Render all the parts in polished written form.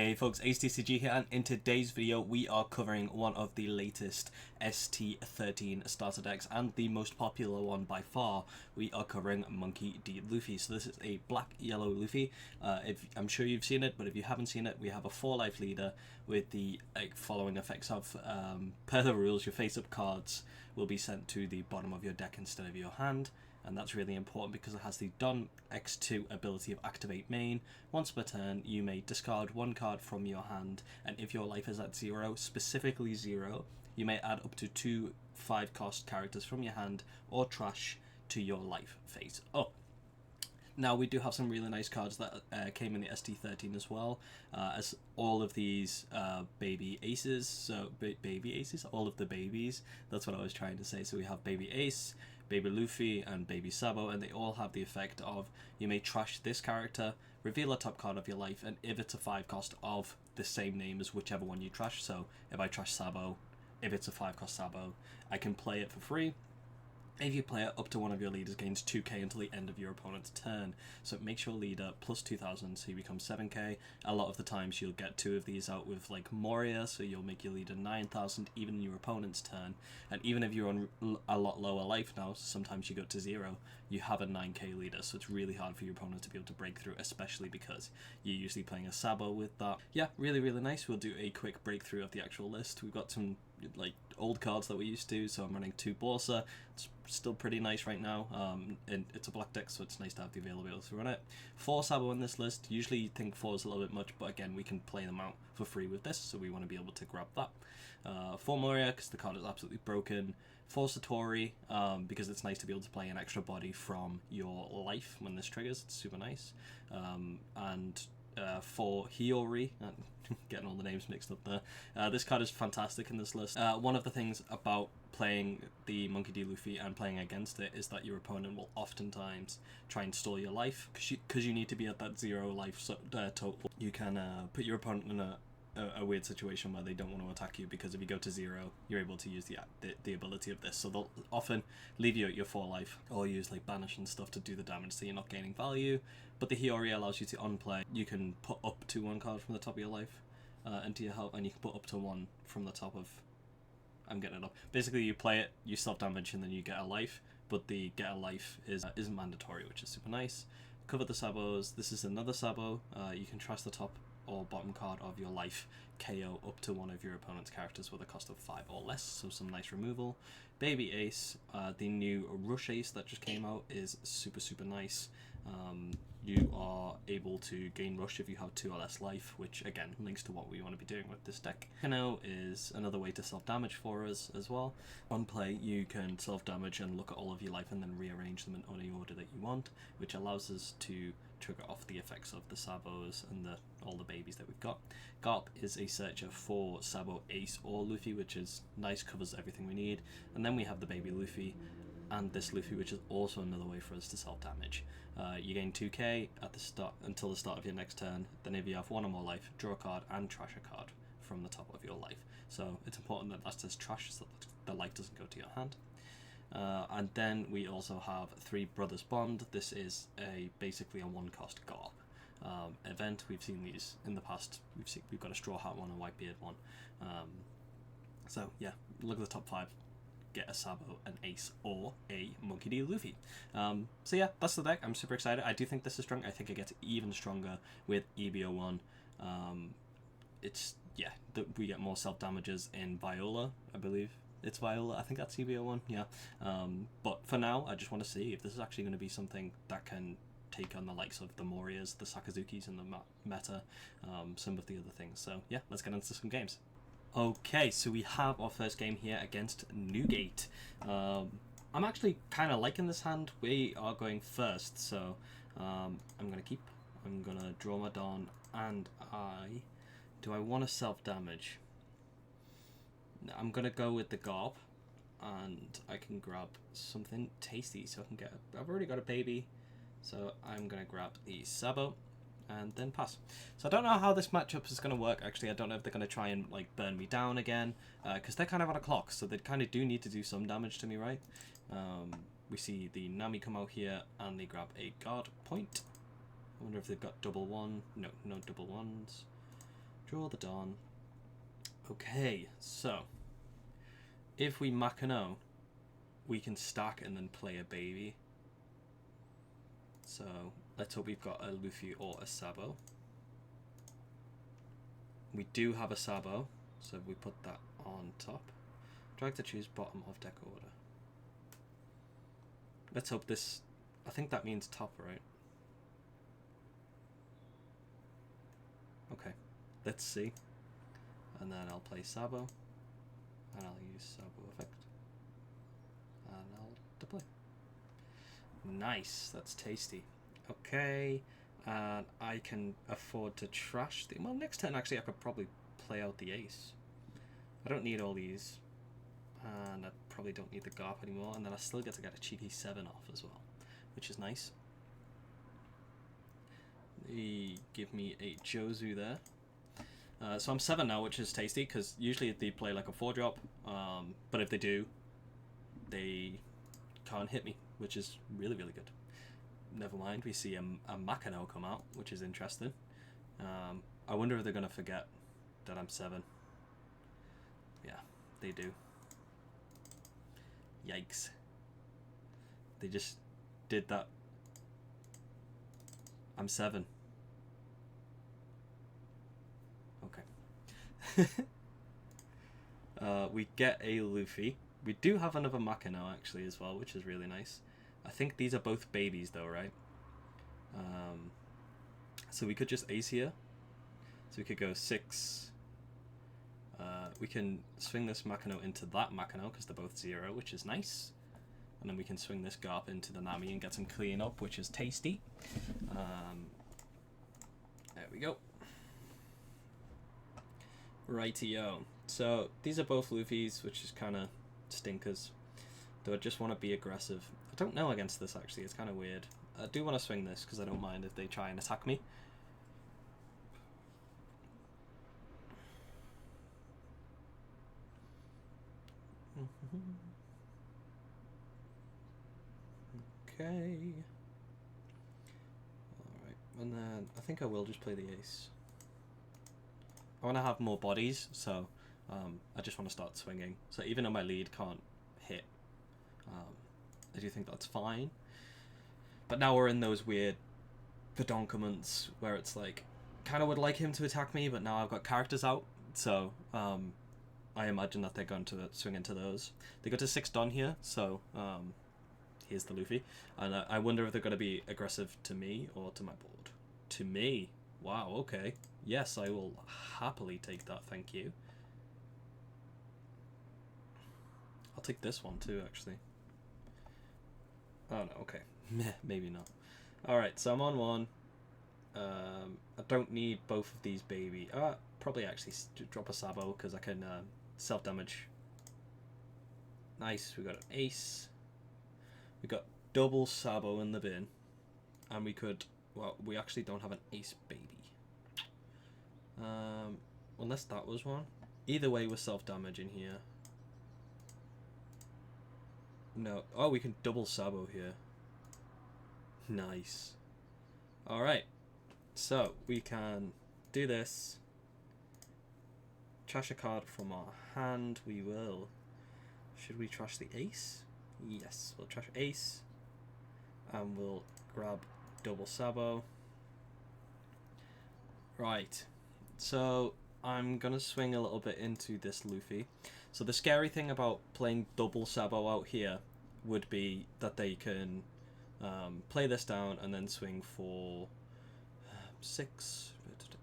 Hey folks, HTCG here, and in today's video we are covering one of the latest ST13 starter decks and the most popular one by far. We are covering Monkey D. Luffy. So this is a black yellow Luffy. I'm sure you've seen it, but if you haven't seen it, we have a 4-life leader with the following effects of per the rules, your face-up cards will be sent to the bottom of your deck instead of your hand. And that's really important because it has the Don X2 ability of Activate Main. Once per turn, you may discard one card from your hand, and if your life is at 0, specifically 0, you may add up to 2 5-cost characters from your hand or trash to your life face up. Now, we do have some really nice cards that came in the ST13 as well, as all of these baby aces, so baby aces, all of the babies, that's what I was trying to say. So we have baby ace, baby Luffy, and baby Sabo, and they all have the effect of you may trash this character, reveal a top card of your life, and if it's a 5-cost of the same name as whichever one you trash, so if I trash Sabo, if it's a 5-cost Sabo, I can play it for free. If you play it, up to one of your leaders gains 2k until the end of your opponent's turn. So it makes your leader plus 2,000, so you become 7k. A lot of the times you'll get 2 of these out with like Moria, so you'll make your leader 9,000 even in your opponent's turn. And even if you're on a lot lower life now, sometimes you go to 0, you have a 9k leader, so it's really hard for your opponent to be able to break through, especially because you're usually playing a Sabo with that. Yeah, really, really nice. We'll do a quick breakthrough of the actual list. We've got some like old cards that we used to, so I'm running 2 Borsa. It's still pretty nice right now, and it's a black deck, so it's nice to have the availability to run it. 4 Sabo in this list. Usually you'd think 4 is a little bit much, but again, we can play them out for free with this, so we want to be able to grab that. 4 Moria, because the card is absolutely broken. 4 Satori, because it's nice to be able to play an extra body from your life when this triggers. It's super nice. And 4 Hiyori, getting all the names mixed up there. This card is fantastic in this list. One of the things about playing the Monkey D. Luffy and playing against it is that your opponent will oftentimes try and stall your life, because you need to be at that 0 life total. You can put your opponent in a weird situation where they don't want to attack you, because if you go to 0, you're able to use the ability of this. So they'll often leave you at your 4 life, or use like banish and stuff to do the damage, so you're not gaining value. But the Hiyori allows you to unplay. You can put up to 1 card from the top of your life into your help, and you can put up to 1 from the top of... I'm getting it up. Basically, you play it, you self-damage, and then you get a life, but the get a life isn't mandatory, which is super nice. Cover the Sabos. This is another Sabo. You can trash the top or bottom card of your life, KO up to 1 of your opponent's characters with a cost of 5 or less, so some nice removal. Baby Ace, the new Rush Ace that just came out, is super, super nice. You are able to gain Rush if you have 2 or less life, which again links to what we want to be doing with this deck. Kano is another way to self-damage for us as well. On play, you can self-damage and look at all of your life and then rearrange them in any order that you want, which allows us to trigger off the effects of the Sabos and all the babies that we've got. Garp is a searcher for Sabo, Ace, or Luffy, which is nice, covers everything we need. And then we have the baby Luffy and this Luffy, which is also another way for us to self-damage. You gain 2k at the start until the start of your next turn. Then if you have 1 or more life, draw a card and trash a card from the top of your life. So it's important that that says trash, so that the life doesn't go to your hand. And then we also have 3 Brothers Bond. This is basically a 1-cost Garp event. We've seen these in the past. We've got a Straw Hat one, a Whitebeard one. So yeah, look at the top 5. Get a Sabo, an Ace, or a Monkey D. Luffy. So yeah, that's the deck. I'm super excited. I do think this is strong. I think it gets even stronger with EBO1. We get more self-damages in Viola, I believe. It's Viola, I think that's EBO1, yeah. But for now, I just want to see if this is actually going to be something that can take on the likes of the Morias, the Sakazukis, and the meta, some of the other things. So yeah, let's get into some games. Okay, so we have our first game here against Newgate. I'm actually kind of liking this hand. We are going first, so I'm going to draw my Dawn, and do I want to self-damage? I'm going to go with the Garp, and I can grab something tasty, so I can get... I've already got a baby, so I'm going to grab the Sabo, and then pass. So I don't know how this matchup is going to work, actually. I don't know if they're going to try and like burn me down again, because they're kind of on a clock, so they kind of do need to do some damage to me, right? We see the Nami come out here, and they grab a guard point. I wonder if they've got double 1. No, no double 1s. Draw the Dawn. Okay, so if we Makino, we can stack and then play a baby. So let's hope we've got a Luffy or a Sabo. We do have a Sabo, so we put that on top. Drag to choose bottom of deck order. Let's hope this... I think that means top, right? Okay, let's see. And then I'll play Sabo. And I'll use Sabo effect. And I'll deploy. Nice, that's tasty. Okay, and I can afford to trash the... Well, next turn actually I could probably play out the ace. I don't need all these. And I probably don't need the Garp anymore. And then I still get to get a cheeky 7 off as well, which is nice. They give me a Jozu there. So I'm 7 now, which is tasty, because usually they play like a 4-drop. But if they do, they can't hit me, which is really, really good. Never mind, we see a Makino come out, which is interesting. I wonder if they're going to forget that I'm 7. Yeah, they do. Yikes. They just did that. I'm 7. Okay. We get a Luffy. We do have another Makino actually as well, which is really nice. I think these are both babies though, right? So we could just ace here. So we could go 6. We can swing this Makino into that Makino because they're both 0, which is nice. And then we can swing this Garp into the Nami and get some clean up, which is tasty. There we go. Rightio. So these are both Luffy's, which is kind of stinkers. Though I just want to be aggressive. I don't know against this actually, it's kind of weird. I do want to swing this because I don't mind if they try and attack me. Okay. Alright, and then I think I will just play the ace. I want to have more bodies, so I just want to start swinging. So even though my lead can't hit, I do think that's fine. But now we're in those weird predicaments where it's like, kind of would like him to attack me, but now I've got characters out, so I imagine that they're going to swing into those. They go to 6 Don here, so here's the Luffy. And I wonder if they're going to be aggressive to me or to my board. To me? Wow, okay. Yes, I will happily take that, thank you. I'll take this one too, actually. Oh no, okay. Maybe not. Alright, so I'm on 1. I don't need both of these baby. Probably actually drop a Sabo because I can self-damage. Nice, we got an ace. We got double Sabo in the bin. And we could... Well, we actually don't have an ace baby. Unless that was one. Either way, we're self-damaging here. No. Oh, we can double Sabo here. Nice. Alright. So, we can do this. Trash a card from our hand. We will. Should we trash the ace? Yes, we'll trash ace. And we'll grab double Sabo. Right. So, I'm going to swing a little bit into this Luffy. So the scary thing about playing double Sabo out here would be that they can play this down and then swing for 6,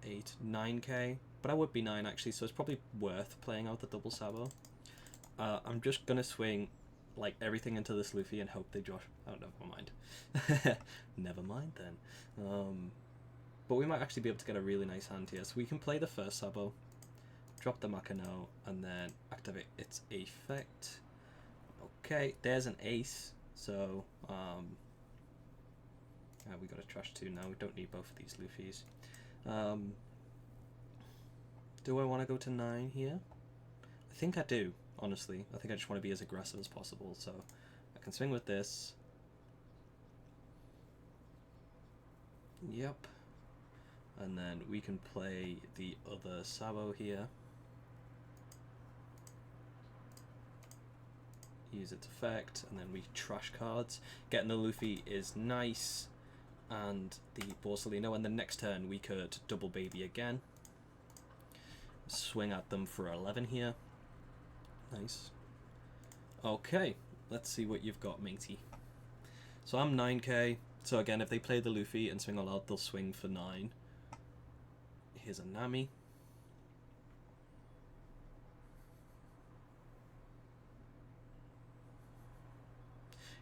8, 9k. But I would be 9 actually, so it's probably worth playing out the double Sabo. I'm just going to swing like everything into this Luffy and hope they Josh. Oh, never mind. Never mind then. But we might actually be able to get a really nice hand here. So we can play the first Sabo, drop the Makino, and then activate its effect. Okay, there's an ace. So we got a trash 2 now. We don't need both of these Luffys. Do I want to go to 9 here? I think I do, honestly. I think I just want to be as aggressive as possible. So I can swing with this. Yep. And then we can play the other Sabo here. Use its effect, and then we trash cards. Getting the Luffy is nice, and the Borsalino, and the next turn we could double baby again. Swing at them for 11 here. Nice. Okay, let's see what you've got, matey. So I'm 9k, so again, if they play the Luffy and swing all out, they'll swing for 9. Here's a Nami.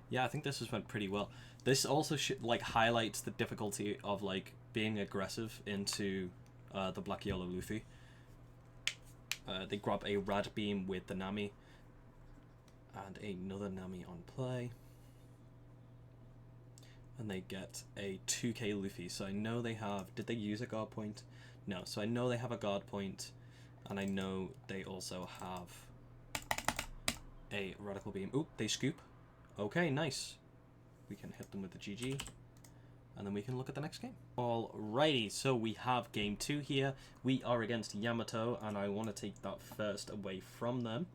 Yeah, I think this has went pretty well. This also like highlights the difficulty of like being aggressive into the Black Yellow Luffy. They grab a Rad Beam with the Nami and another Nami on play, and they get a 2k Luffy. So I know they have, did they use a guard point? No, so I know they have a guard point, and I know they also have a Radical Beam. Oop, they scoop. Okay, nice. We can hit them with the GG, and then we can look at the next game. Alrighty, so we have game 2 here. We are against Yamato, and I want to take that first away from them.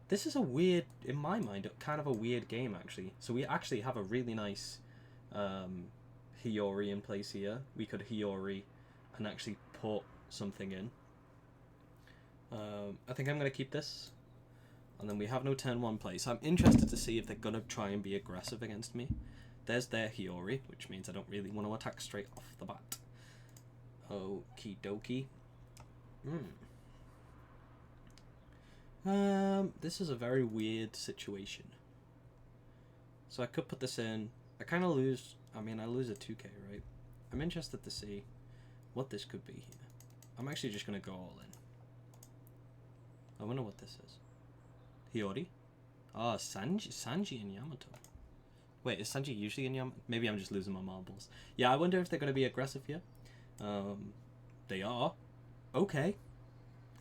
This is a weird, in my mind, kind of a weird game, actually. So we actually have a really nice Hiyori in place here. We could Hiyori and actually put something in. I think I'm going to keep this. And then we have no turn 1 play. So I'm interested to see if they're going to try and be aggressive against me. There's their Hiyori, which means I don't really want to attack straight off the bat. Okie dokie. This is a very weird situation. So I could put this in. I kind of lose. I mean, I lose a 2k, right? I'm interested to see what this could be here. I'm actually just going to go all in. I wonder what this is. Hiyori? Ah, Sanji and Yamato. Wait, is Sanji usually in Yamato? Maybe I'm just losing my marbles. Yeah, I wonder if they're going to be aggressive here. They are. Okay.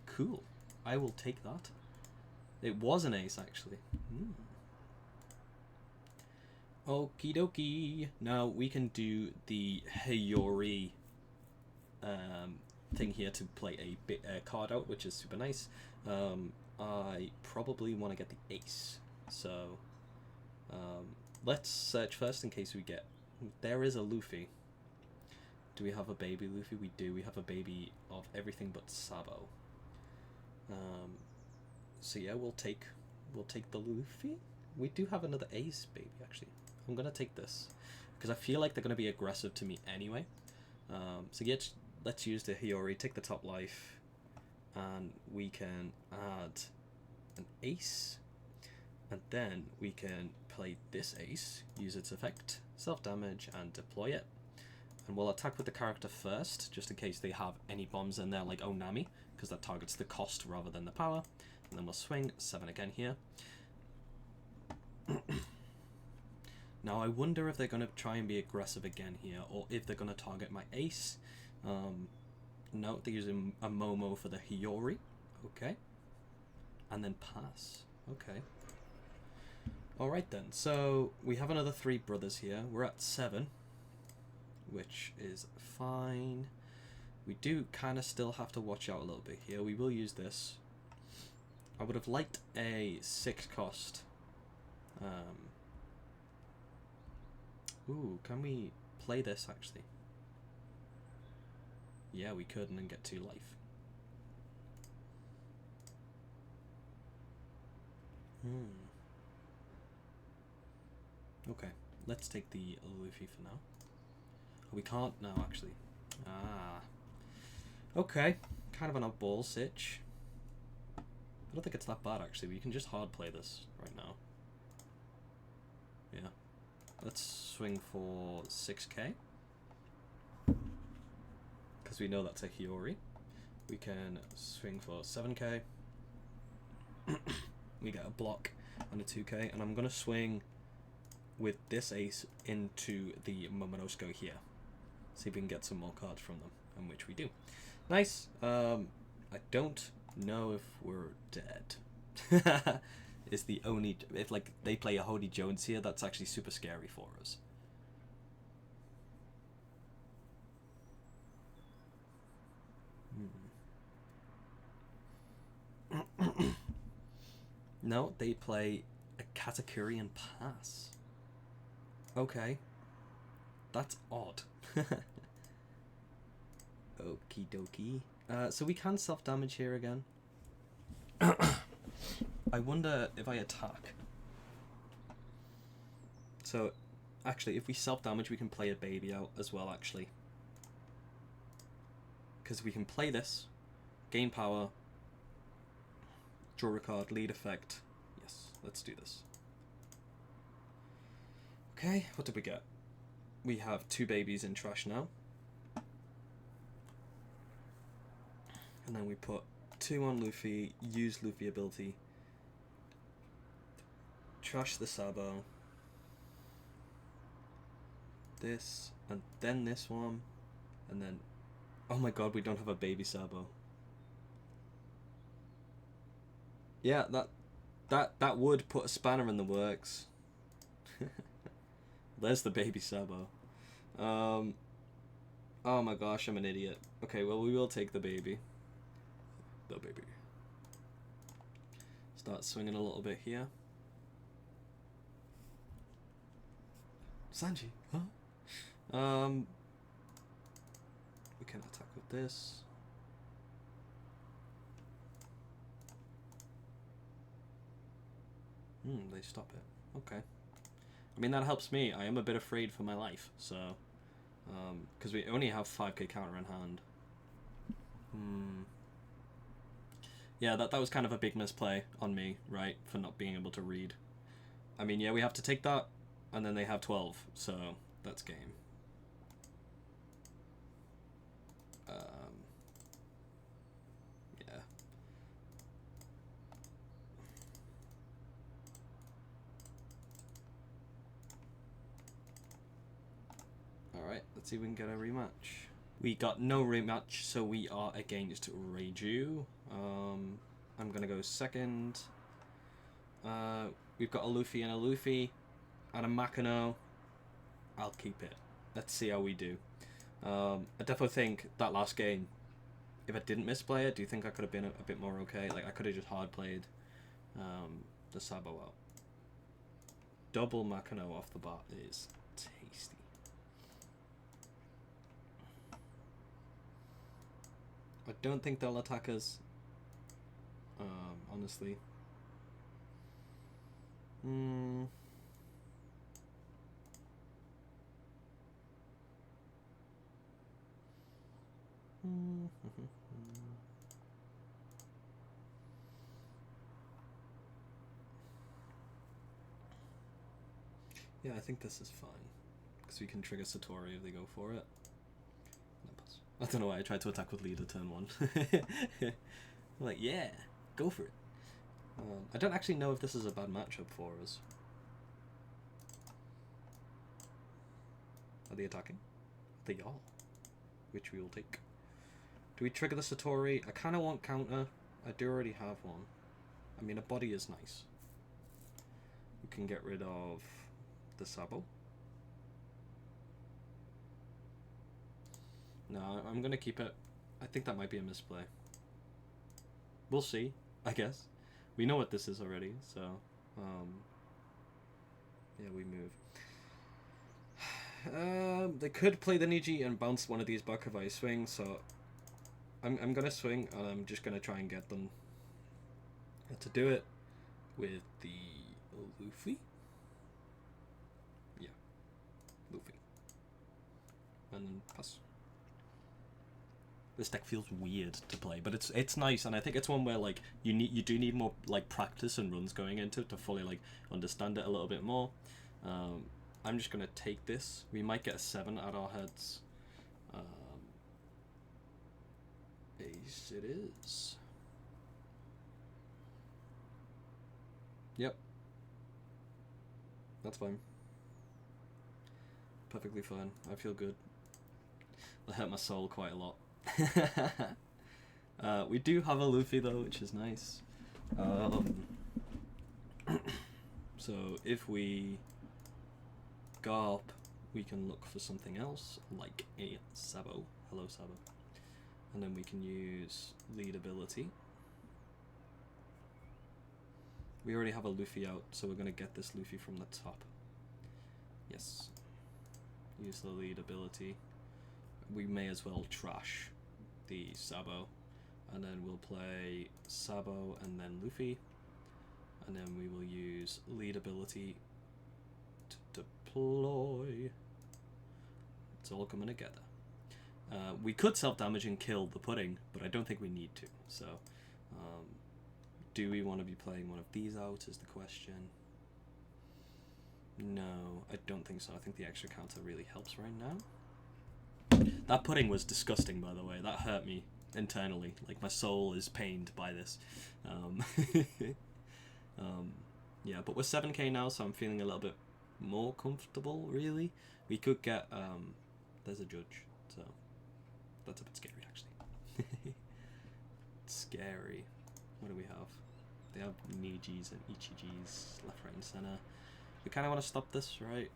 Cool. I will take that. It was an ace, actually. Okie dokie. Now we can do the Hiyori thing here to play a card out, which is super nice. I probably want to get the ace. So let's search first in case we get... There is a Luffy. Do we have a baby Luffy? We do. We have a baby of everything but Sabo. So yeah, we'll take the Luffy. We do have another ace baby, actually. I'm gonna take this because I feel like they're gonna be aggressive to me anyway. So yeah, let's use the Hiyori, take the top life, and we can add an ace, and then we can play this ace, use its effect, self-damage, and deploy it. And we'll attack with the character first, just in case they have any bombs in there, like Onami, because that targets the cost rather than the power. And then we'll swing 7 again here. Now I wonder if they're going to try and be aggressive again here, or if they're going to target my ace. No, they're using a Momo for the Hiyori. Okay. And then pass. Okay. Alright then, so we have another 3 brothers here. We're at 7, which is fine. We do kind of still have to watch out a little bit here. We will use this. I would have liked a 6 cost. Ooh, can we play this actually? Yeah, we could, and then get 2 life. Okay, let's take the Luffy for now. Oh, we can't now, actually. Okay, kind of an oddball sitch. I don't think it's that bad, actually. We can just hard play this right now. Yeah. Let's swing for 6k. Because we know that's a Hiyori. We can swing for 7k. We get a block and a 2k. And I'm going to swing with this ace into the Momonosuke here. See if we can get some more cards from them. And which we do. Nice. I don't know if we're dead. Is the only... If like they play a Hody Jones here, that's actually super scary for us. No, they play a Katakurian pass. Okay. That's odd. Okie dokie. So we can self-damage here again. I wonder if I attack. So, actually, if we self-damage, we can play a baby out as well, actually. Because we can play this, gain power, draw a card, lead effect. Yes, let's do this. Okay, what did we get? We have 2 babies in trash now. And then we put 2 on Luffy, use Luffy ability, trash the Sabo, this, and then this one, and then, oh my god, we don't have a baby Sabo. Yeah, that would put a spanner in the works. There's the baby Sabo. Oh my gosh, I'm an idiot. Okay, well, we will take the baby. The baby. Start swinging a little bit here. Sanji, huh? We can attack with this. They stop it. Okay. I mean, that helps me. I am a bit afraid for my life, so... because we only have 5k counter in hand. Yeah, that was kind of a big misplay on me, right? For not being able to read. I mean, yeah, we have to take that, and then they have 12, so that's game. Yeah. Alright, let's see if we can get a rematch. We got no rematch, so we are against Reiju. I'm gonna go second. We've got a Luffy and a Makino. I'll keep it. Let's see how we do. I definitely think that last game, if I didn't misplay it, do you think I could have been a bit more okay? Like, I could have just hard played the Sabo out. Double Makino off the bat is tasty. I don't think they'll attack us. Honestly. Yeah, I think this is fine. Because we can trigger Satori if they go for it. I don't know why I tried to attack with leader turn 1. I'm like, yeah, go for it. I don't actually know if this is a bad matchup for us. Are they attacking? They are. Which we will take. Do we trigger the Satori? I kind of want counter. I do already have one. I mean, a body is nice. We can get rid of the Sabo. No, I'm going to keep it. I think that might be a misplay. We'll see, I guess. We know what this is already, so... yeah, we move. They could play the Niji and bounce one of these back if I swing, so... I'm going to swing, and I'm just going to try and get them to do it with the Luffy. Yeah, Luffy. And then pass. This deck feels weird to play, but it's nice, and I think it's one where like you do need more like practice and runs going into it to fully like understand it a little bit more. I'm just gonna take this. We might get a 7 at our heads. Ace it is. Yep. That's fine. Perfectly fine. I feel good. That hurt my soul quite a lot. We do have a Luffy though, which is nice. So if we Garp, we can look for something else, like a Sabo. Hello, Sabo. And then we can use lead ability. We already have a Luffy out, so we're gonna get this Luffy from the top. Yes. Use the lead ability. We may as well trash the Sabo, and then we'll play Sabo and then Luffy, and then we will use lead ability to deploy. It's all coming together. We could self-damage and kill the pudding, but I don't think we need to. So, do we want to be playing one of these out is the question. No, I don't think so. I think the extra counter really helps right now. That pudding was disgusting, by the way. That hurt me internally. Like, my soul is pained by this. Yeah, but we're 7k now, so I'm feeling a little bit more comfortable, really. We could get... there's a judge, so that's a bit scary, actually. Scary. What do we have? They have Nijis and Ichijis left, right, and center. We kind of want to stop this, right?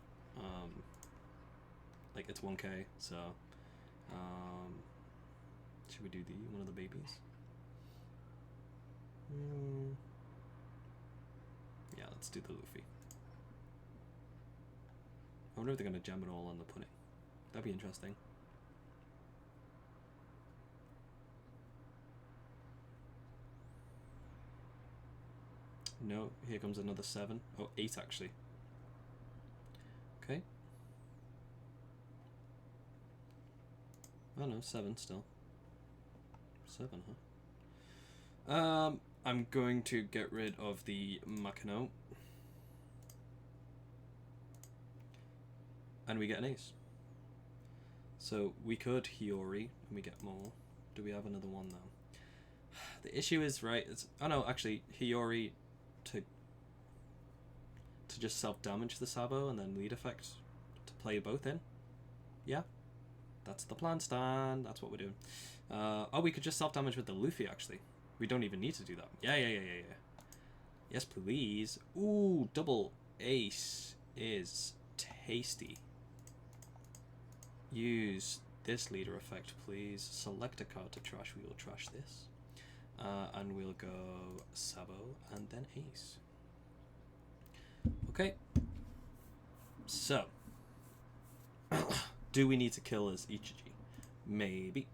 Like, it's 1k, so... should we do one of the babies? Yeah, let's do the Luffy. I wonder if they're going to jam it all on the pudding. That'd be interesting. No, here comes another 7. Oh, 8 actually. Okay. Oh no, 7 still. 7, huh? I'm going to get rid of the Makino. And we get an ace. So we could Hiyori and we get more. Do we have another one though? The issue is, right, it's... Oh no, actually, Hiyori to just self-damage the Sabo and then lead effect to play both in. Yeah? That's the plan, Stan. That's what we're doing. Oh, we could just self-damage with the Luffy, actually. We don't even need to do that. Yeah. Yes, please. Ooh, double ace is tasty. Use this leader effect, please. Select a card to trash. We will trash this. And we'll go Sabo and then ace. Okay. So. Do we need to kill as Ichiji? Maybe.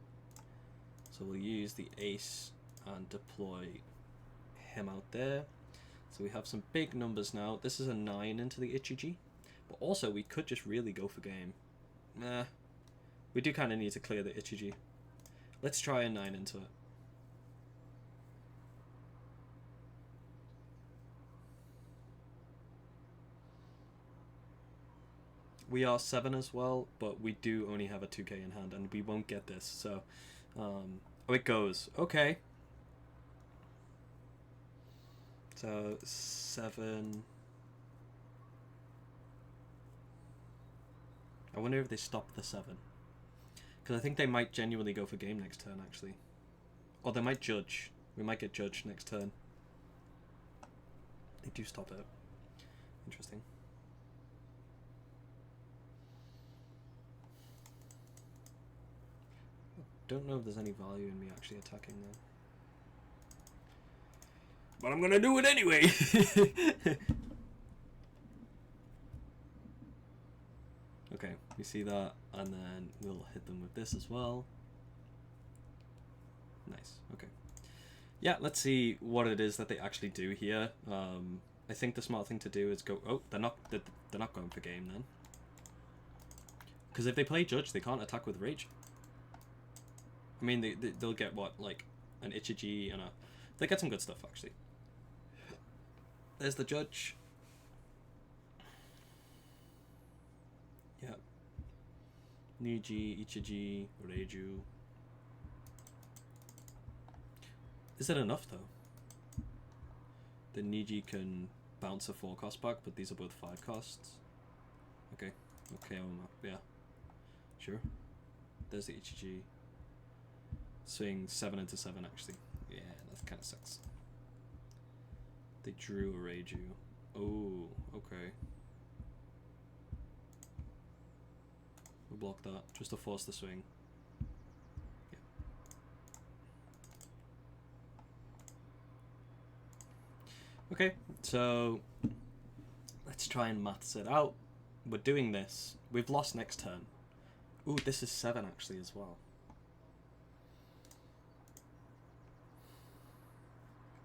So we'll use the ace and deploy him out there. So we have some big numbers now. This is a 9 into the Ichiji. But also we could just really go for game. Nah. We do kind of need to clear the Ichiji. Let's try a 9 into it. We are 7 as well, but we do only have a 2k in hand, and we won't get this, so... oh, it goes. Okay. So, 7... I wonder if they stop the 7. Because I think they might genuinely go for game next turn, actually. Or they might judge. We might get judged next turn. They do stop it. Interesting. Don't know if there's any value in me actually attacking them. But I'm gonna do it anyway! Okay, we see that, and then we'll hit them with this as well. Nice, okay. Yeah, let's see what it is that they actually do here. I think the smart thing to do is go... Oh, they're not going for game then. Because if they play judge, they can't attack with Reiju. I mean, they'll get, what, like, an Ichiji and a... They get some good stuff, actually. There's the judge. Yeah. Niji, Ichiji, Reiju. Is it enough, though? The Niji can bounce a 4 cost back, but these are both 5 costs. Okay. Okay, yeah. Sure. There's the Ichiji. Swing 7 into 7 actually. Yeah, that kind of sucks. They drew a Reiju. Oh, okay. We'll block that just to force the swing. Yeah. Okay, so let's try and maths it out. We're doing this. We've lost next turn. Ooh, this is 7 actually as well.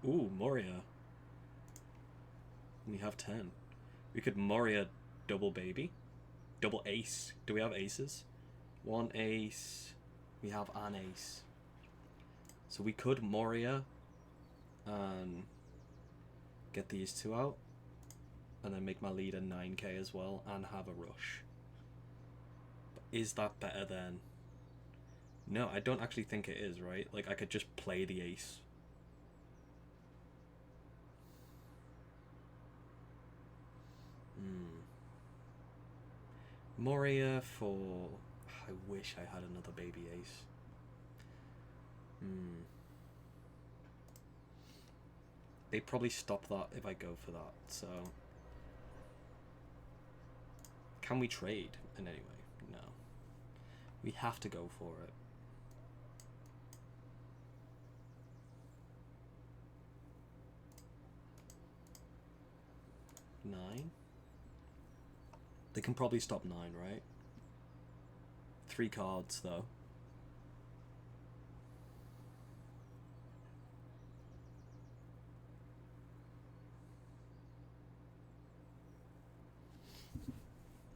Ooh, Moria. We have 10. We could Moria double baby. Double ace. Do we have aces? 1 ace. We have an ace. So we could Moria and get these 2 out. And then make my lead a 9k as well and have a rush. But is that better than... No, I don't actually think it is, right? Like, I could just play the ace. Moria for... I wish I had another baby ace. They probably stop that if I go for that, so... Can we trade in any way? No. We have to go for it. Nine? They can probably stop 9, right? 3 cards, though.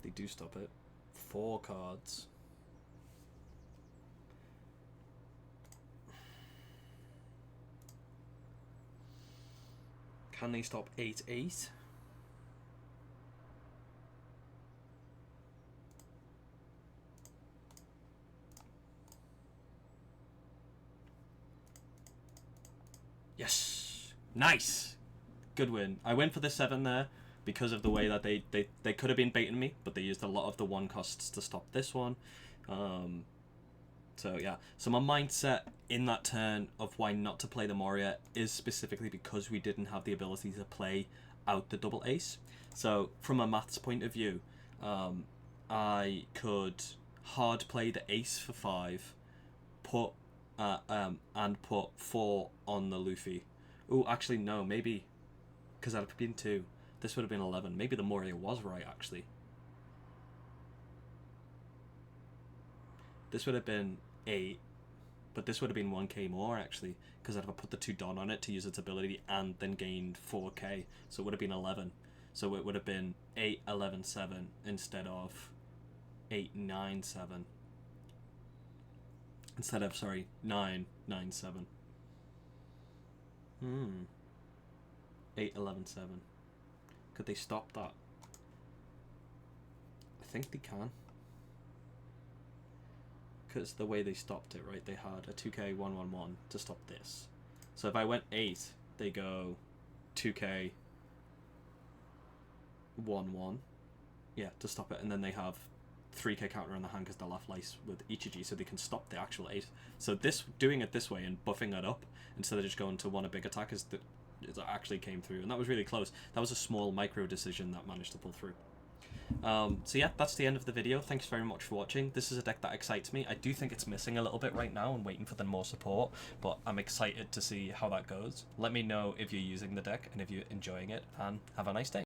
They do stop it. 4 cards. Can they stop 8-8? Yes! Nice! Good win. I went for the 7 there because of the way that they could have been baiting me, but they used a lot of the 1 costs to stop this one. So yeah. So my mindset in that turn of why not to play the Moria is specifically because we didn't have the ability to play out the double ace. So from a maths point of view, I could hard play the ace for 5, and put 4 on the Luffy. Oh, actually no, maybe because that'd have been 2. This would have been 11. Maybe the Moria was right actually. This would have been 8, but this would have been 1k more actually, because I'd have put the 2 Don on it to use its ability and then gained 4k, so it would have been 11. So it would have been 8, 11, 7 instead of 8, 9, 7. Instead of, sorry, 9, 9, 7. 8, 11, 7. Could they stop that? I think they can. Because the way they stopped it, right? They had a 2k 111 to stop this. So if I went 8, they go 2k 11. Yeah, to stop it. And then they have 3k counter on the hand because they're left lice with Ichiji, so they can stop the actual 8. So this, doing it this way and buffing it up instead of just going to 1 a big attack, is it actually came through, and that was really close. That was a small micro decision that managed to pull through. So yeah, that's the end of the video. Thanks very much for watching. This is a deck that excites me. I do think it's missing a little bit right now and waiting for the more support, but I'm excited to see how that goes. Let me know if you're using the deck and if you're enjoying it, and have a nice day.